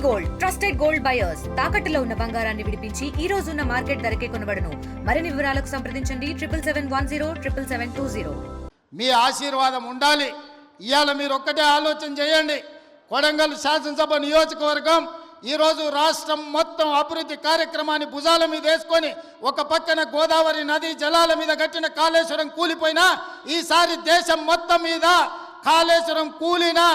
Gold trusted gold buyers తాకట్టులో ఉన్న బంగారాన్ని విడిపించి ఈ రోజు ఉన్న మార్కెట్ ధరకే కొనబడును. మరిన్ని వివరాలకు సంప్రదించండి 7771077720. మీ ఆశీర్వాదం ఉండాలి. ఇవాళ మీరు ఒక్కటే ఆలోచన చేయండి. కొడంగల్ శాసనసభ నియోజకవర్గం ఈరోజు రాష్ట్రం మొత్తం అభివృద్ధి కార్యక్రమాన్ని భుజాల మీద వేసుకొని ఒక పక్కన గోదావరి నది జలాల మీద కట్టిన కాళేశ్వరం కూలిపోయినా ఈసారి దేశం మొత్తం మీద కాళేశ్వరం కూలినా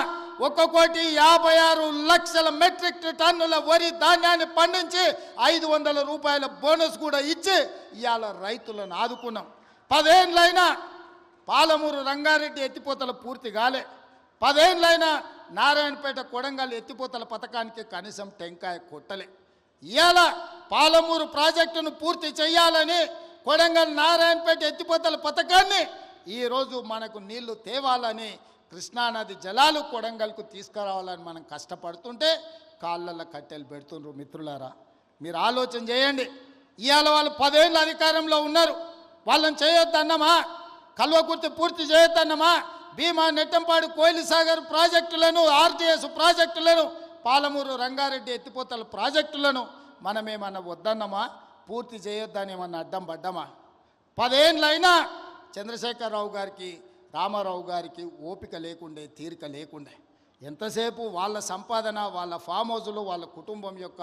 1,56,00,000 మెట్రిక్ టన్నుల వరి ధాన్యాన్ని పండించి 500 రూపాయల బోనస్ కూడా ఇచ్చి ఇవాళ రైతులను ఆదుకున్నాం. 10 ఏళ్ళైనా పాలమూరు రంగారెడ్డి ఎత్తిపోతల పూర్తి కాలే. 10 ఏళ్ళైనా నారాయణపేట కొడంగల్ ఎత్తిపోతల పథకానికి కనీసం టెంకాయ కొట్టలే. ఇవాళ పాలమూరు ప్రాజెక్టును పూర్తి చేయాలని కొడంగల్ నారాయణపేట ఎత్తిపోతల పథకాన్ని ఈరోజు మనకు నీళ్లు తేవాలని కృష్ణానది జలాలు కొడంగల్కు తీసుకురావాలని మనం కష్టపడుతుంటే కాళ్ళల్లో కట్టెలు పెడుతుండ్రు. మిత్రులారా, మీరు ఆలోచన చేయండి. ఇవాళ వాళ్ళు 10 ఏళ్ళు అధికారంలో ఉన్నారు. వాళ్ళని చేయొద్దన్నమా? కల్వకుర్తి పూర్తి చేయొద్దన్నమా? భీమా నెట్టంపాడు కోయిలి సాగర్ ప్రాజెక్టులను, ఆర్టీఎస్ ప్రాజెక్టులను, పాలమూరు రంగారెడ్డి ఎత్తిపోతల ప్రాజెక్టులను మనమేమన్నా వద్దన్నమా? పూర్తి చేయొద్దని ఏమన్నా అడ్డం పడ్డమా? 10 ఏళ్ళైనా చంద్రశేఖరరావు గారికి, రామారావు గారికి ఓపిక లేకుండే, తీరిక లేకుండే. ఎంతసేపు వాళ్ళ సంపాదన, వాళ్ళ ఫామ్ హౌజులు, వాళ్ళ కుటుంబం యొక్క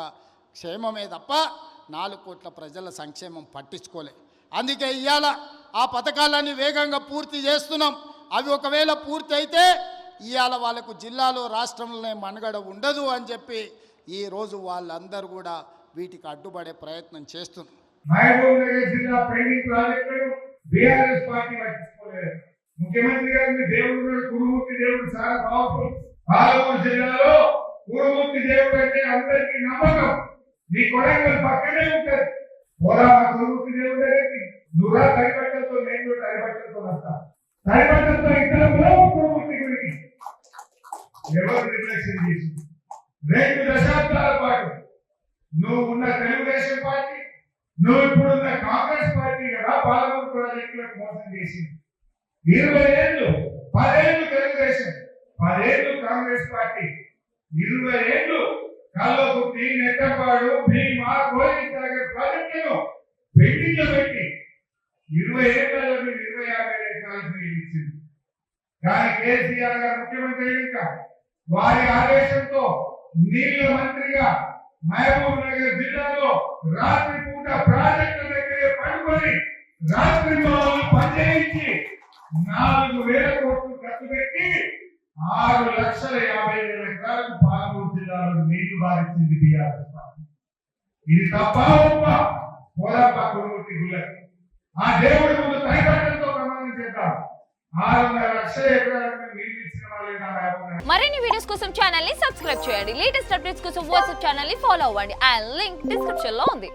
క్షేమమే తప్ప 4 కోట్ల ప్రజల సంక్షేమం పట్టించుకోలే. అందుకే ఇవాళ ఆ పథకాలన్నీ వేగంగా పూర్తి చేస్తున్నాం. అవి ఒకవేళ పూర్తి అయితే ఇవాళ వాళ్ళకు జిల్లాలో, రాష్ట్రంలోనే మనుగడ ఉండదు అని చెప్పి ఈరోజు వాళ్ళందరూ కూడా వీటికి అడ్డుపడే ప్రయత్నం చేస్తున్నారు. ముఖ్యమంత్రి గారిని దేవుడు కురుమూర్తి దేవుడు చాలా పవర్ఫుల్. పాలమూరు జిల్లాలో కురుమూర్తి దేవుడు అంటే అందరికీ నమ్మకం. మీ కొడంగల్ పక్కనే ఉంటుంది. పోరా కురుమూర్తి దేవుడు దగ్గరికి నువ్వురా తడిబట్టలతో, నేను కూడా తడిబట్టలతో వస్తా. తడిబట్టలతో ఇద్దరు కురుమూర్తి గురికి ఎవరు నిర్లక్ష్యం చేసి 2 దశాబ్దాల పాటు నువ్వు ఉన్న తెలుగుదేశం పార్టీ, నువ్వు ఇప్పుడున్న కాంగ్రెస్ పార్టీ కదా పాలమూరు ప్రాజెక్టులకు మోసం చేసింది. 20 ఏళ్ళు, 10 ఏళ్ళు తెలుగుదేశం, 10 ఏళ్ళు కాంగ్రెస్ పార్టీ, 20 ఏళ్ళు కల్వకుర్తి, నెట్టపాడు, భీమా, కోయిలి సాగర్ ప్రాజెక్టులను పెండింగ్ పెట్టి 20 ఏళ్లలో 25,000 ఎకరాలకు నీళ్ళు ఇచ్చింది. కానీ కేసీఆర్ గారు ముఖ్యమంత్రి ఇంకా వారి ఆదేశంతో నీళ్ల మంత్రిగా మహబూబ్ నగర్ జిల్లాలో రాత్రి పూట ప్రాజెక్టుల దగ్గరే పడుకొని రాత్రి పనిచేయించి 4,000 కోట్లు ఖర్చు పెట్టి 6,50,000 ఎకరాలకు పాలమూరు జిల్లాలో నీళ్లు బారించింది బీఆర్ఎస్ పార్టీ. ఇది తప్ప పోదాపా కురుమూర్తి గుళ్ళకి ఆ దేవుడి ముందు తైపట్టంతో ప్రమాణం చేద్దాం. 6,00,000 ఎకరాలకు నీళ్లు ఇచ్చిన వాళ్ళే. మరిన్ని వీడియోస్ కోసం ఛానల్ ని సబ్స్క్రైబ్ చేయండి. లేటెస్ట్ అప్డేట్స్ కోసం వాట్సాప్ ఛానల్ ని ఫాలో అవ్వండి. ఆ లింక్ డిస్క్రిప్షన్ లో ఉంది.